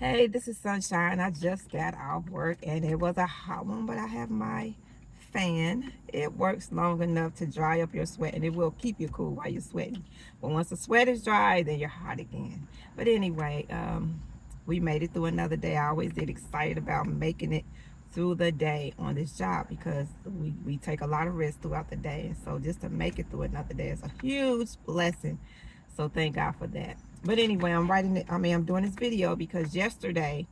Hey, this is Sunshine. I just got off work and it was a hot one, but I have my fan. It works long enough to dry up your sweat and it will keep you cool while you're sweating. But once the sweat is dry, then you're hot again. But anyway, we made it through another day. I always get excited about making it through the day on this job because we take a lot of risks throughout the day. And so just to make it through another day is a huge blessing. So thank God for that. But anyway, I'm doing this video because yesterday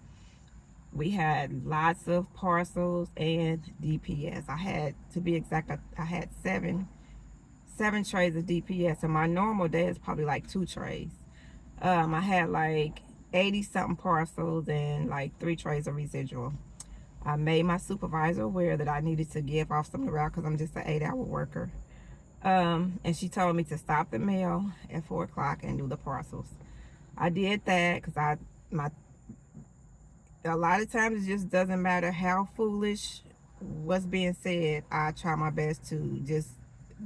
we had lots of parcels and DPS. I had, to be exact, I had seven trays of DPS, and my normal day is probably like 2 trays. I had like 80 something parcels and like 3 trays of residual. I made my supervisor aware that I needed to give off some of the route because I'm just an 8-hour worker. And she told me to stop the mail at 4 o'clock and do the parcels. I did that because a lot of times it just doesn't matter how foolish what's being said. I try my best to just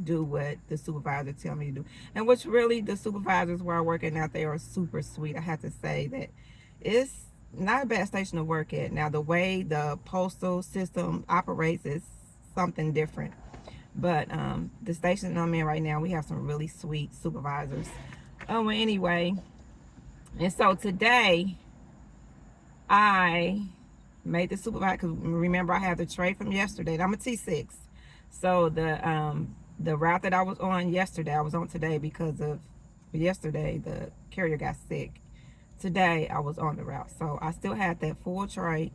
do what the supervisor tell me to do. And which really the supervisors where I work at now, they are super sweet. I have to say that it's not a bad station to work at. Now the way the postal system operates is something different. But the station I'm in right now, we have some really sweet supervisors. Well, anyway, and so today I made the supervisor, because remember I had the tray from yesterday. I'm a T6. So the route that I was on yesterday, I was on today because of yesterday the carrier got sick. Today I was on the route. So I still had that full tray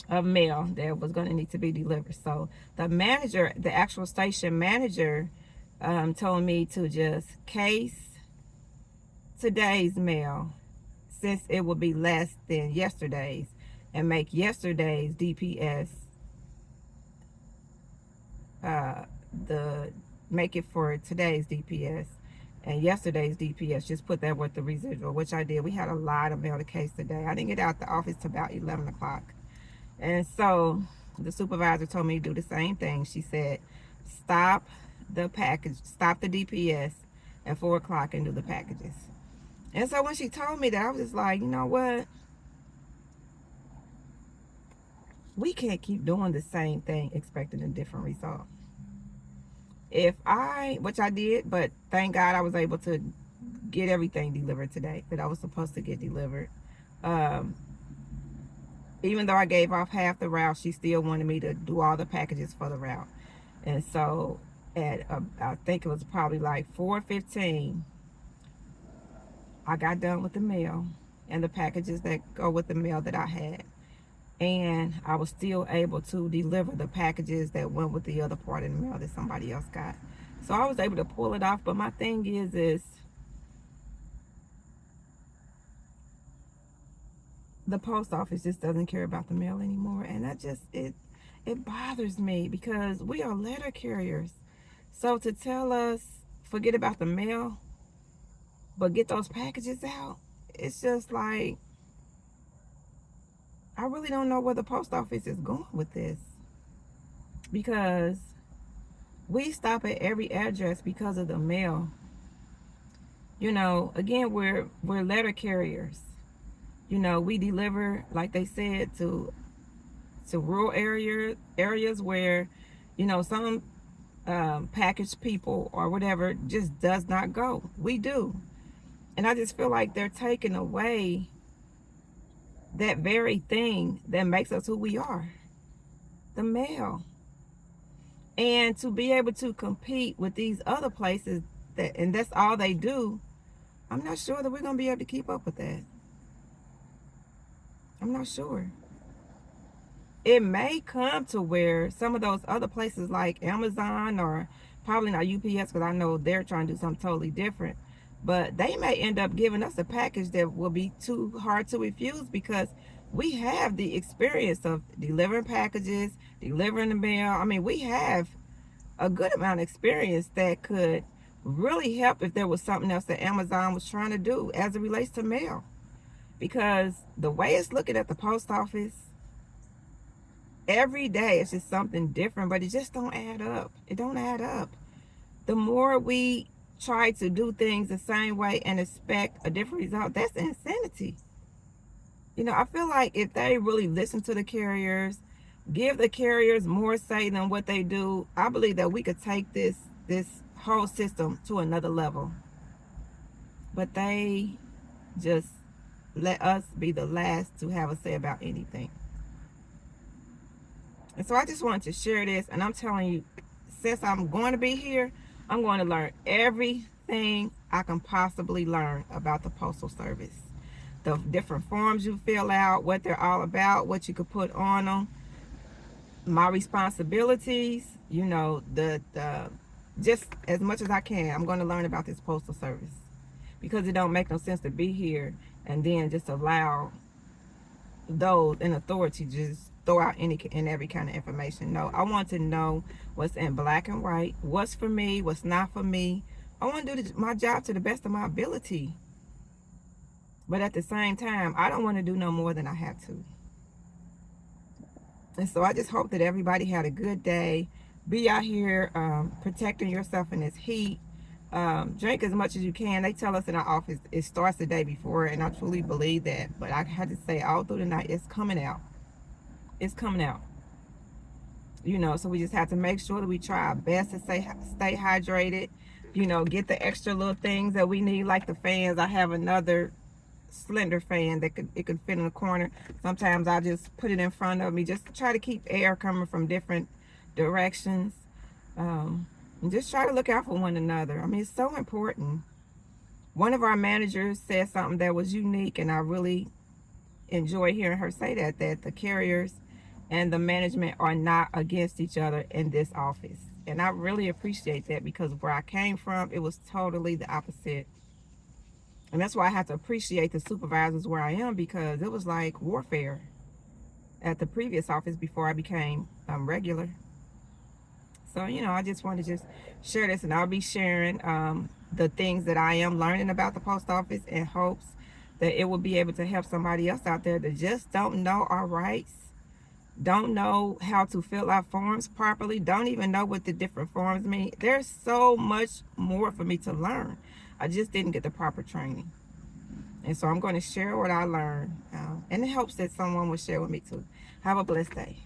of mail that was going to need to be delivered. So the manager, the actual station manager, told me to just case today's mail since it would be less than yesterday's and make yesterday's DPS make it for today's DPS, and yesterday's DPS just put that with the residual, which I did. We had a lot of mail to case today. I didn't get out the office till about 11 o'clock. And so the supervisor told me to do the same thing. She said, stop the DPS at 4 o'clock and do the packages. And so when she told me that, I was just like, you know what? We can't keep doing the same thing expecting a different result. Which I did, but thank God I was able to get everything delivered today that I was supposed to get delivered. Even though I gave off half the route, she still wanted me to do all the packages for the route. And so at I think it was probably like 4:15, I got done with the mail and the packages that go with the mail that I had. And I was still able to deliver the packages that went with the other part of the mail that somebody else got. So I was able to pull it off. But my thing is the post office just doesn't care about the mail anymore. And that just, it bothers me because we are letter carriers. So to tell us, forget about the mail, but get those packages out, it's just like, I really don't know where the post office is going with this, because we stop at every address because of the mail. You know, again, we're letter carriers. You know, we deliver, like they said, to rural areas where, you know, some packaged people or whatever just does not go. We do. And I just feel like they're taking away that very thing that makes us who we are, the mail. And to be able to compete with these other places and that's all they do, I'm not sure that we're going to be able to keep up with that. I'm not sure. It may come to where some of those other places like Amazon, or probably not UPS, because I know they're trying to do something totally different, but they may end up giving us a package that will be too hard to refuse because we have the experience of delivering packages, delivering the mail. I mean, we have a good amount of experience that could really help if there was something else that Amazon was trying to do as it relates to mail. Because the way it's looking at the post office, every day it's just something different, but it just don't add up. It don't add up. The more we try to do things the same way and expect a different result, that's insanity. You know, I feel like if they really listen to the carriers, give the carriers more say than what they do, I believe that we could take this whole system to another level. But they just let us be the last to have a say about anything. And so I just wanted to share this, and I'm telling you, since I'm going to be here, I'm going to learn everything I can possibly learn about the Postal Service. The different forms you fill out, what they're all about, what you could put on them, my responsibilities, you know, the just as much as I can, I'm going to learn about this Postal Service, because it don't make no sense to be here and then just allow those in authority just throw out any and every kind of information. No, I want to know what's in black and white, what's for me, what's not for me. I want to do my job to the best of my ability, but at the same time, I don't want to do no more than I have to. And so I just hope that everybody had a good day. Be out here protecting yourself in this heat. Drink as much as you can. They tell us in our office it starts the day before, and I truly believe that. But I had to say all through the night, it's coming out. It's coming out. You know, so we just have to make sure that we try our best to stay hydrated. You know, get the extra little things that we need, like the fans. I have another slender fan that it could fit in the corner. Sometimes I just put it in front of me just to try to keep air coming from different directions. And just try to look out for one another. I mean, it's so important. One of our managers said something that was unique, and I really enjoy hearing her say that the carriers and the management are not against each other in this office. And I really appreciate that, because where I came from, it was totally the opposite. And that's why I have to appreciate the supervisors where I am, because it was like warfare at the previous office before I became regular. So, you know, I just want to just share this, and I'll be sharing the things that I am learning about the post office in hopes that it will be able to help somebody else out there that just don't know our rights, don't know how to fill out forms properly, don't even know what the different forms mean. There's so much more for me to learn. I just didn't get the proper training. And so I'm going to share what I learned in hopes that someone will share with me too. Have a blessed day.